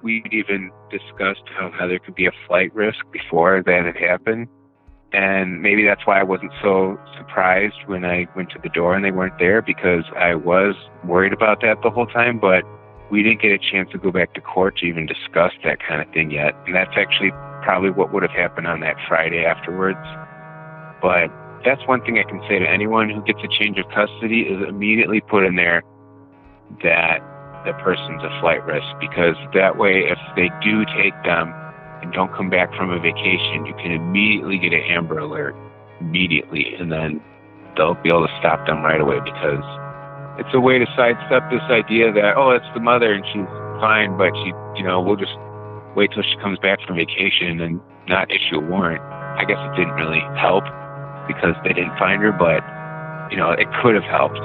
we'd even discussed how Heather could be a flight risk before that had happened. And maybe that's why I wasn't so surprised when I went to the door and they weren't there, because I was worried about that the whole time. But we didn't get a chance to go back to court to even discuss that kind of thing yet. And that's actually probably what would have happened on that Friday afterwards. But that's one thing I can say to anyone who gets a change of custody, is immediately put in there that the person's a flight risk, because that way if they do take them and don't come back from a vacation, you can immediately get an Amber Alert immediately, and then they'll be able to stop them right away, because it's a way to sidestep this idea that, oh, it's the mother and she's fine, but we'll just wait till she comes back from vacation and not issue a warrant. I guess it didn't really help because they didn't find her, but it could have helped.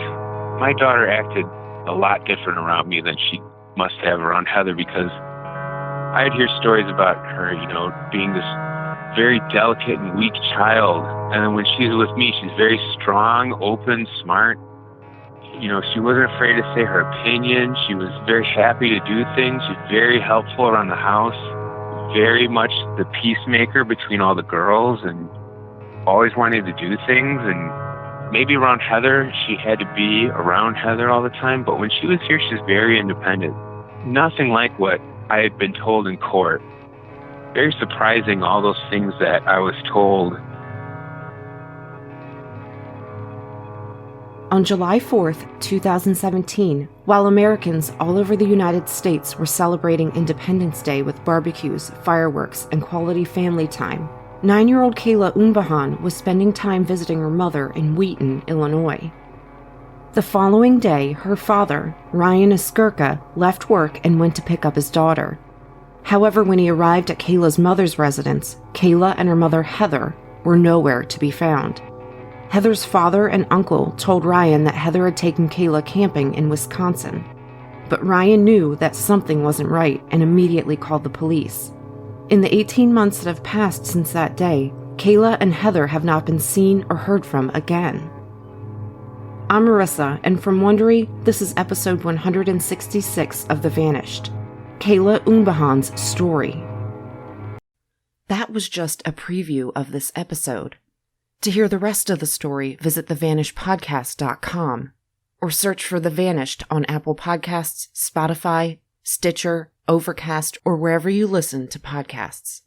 My daughter acted a lot different around me than she must have around Heather, because I'd hear stories about her, being this very delicate and weak child. And then when she's with me, she's very strong, open, smart. She wasn't afraid to say her opinion. She was very happy to do things. She's very helpful around the house, very much the peacemaker between all the girls, and always wanted to do things. And maybe around Heather, she had to be around Heather all the time, but when she was here, she's very independent. Nothing like what I had been told in court. Very surprising, all those things that I was told. On July 4th, 2017, while Americans all over the United States were celebrating Independence Day with barbecues, fireworks, and quality family time, 9-year-old Kayla Unbehaun was spending time visiting her mother in Wheaton, Illinois. The following day, her father, Ryan Iskerka, left work and went to pick up his daughter. However, when he arrived at Kayla's mother's residence, Kayla and her mother Heather were nowhere to be found. Heather's father and uncle told Ryan that Heather had taken Kayla camping in Wisconsin. But Ryan knew that something wasn't right and immediately called the police. In the 18 months that have passed since that day, Kayla and Heather have not been seen or heard from again. I'm Marissa, and from Wondery, this is episode 166 of The Vanished, Kayla Unbehaun's story. That was just a preview of this episode. To hear the rest of the story, visit thevanishedpodcast.com or search for The Vanished on Apple Podcasts, Spotify, Stitcher, Overcast, or wherever you listen to podcasts.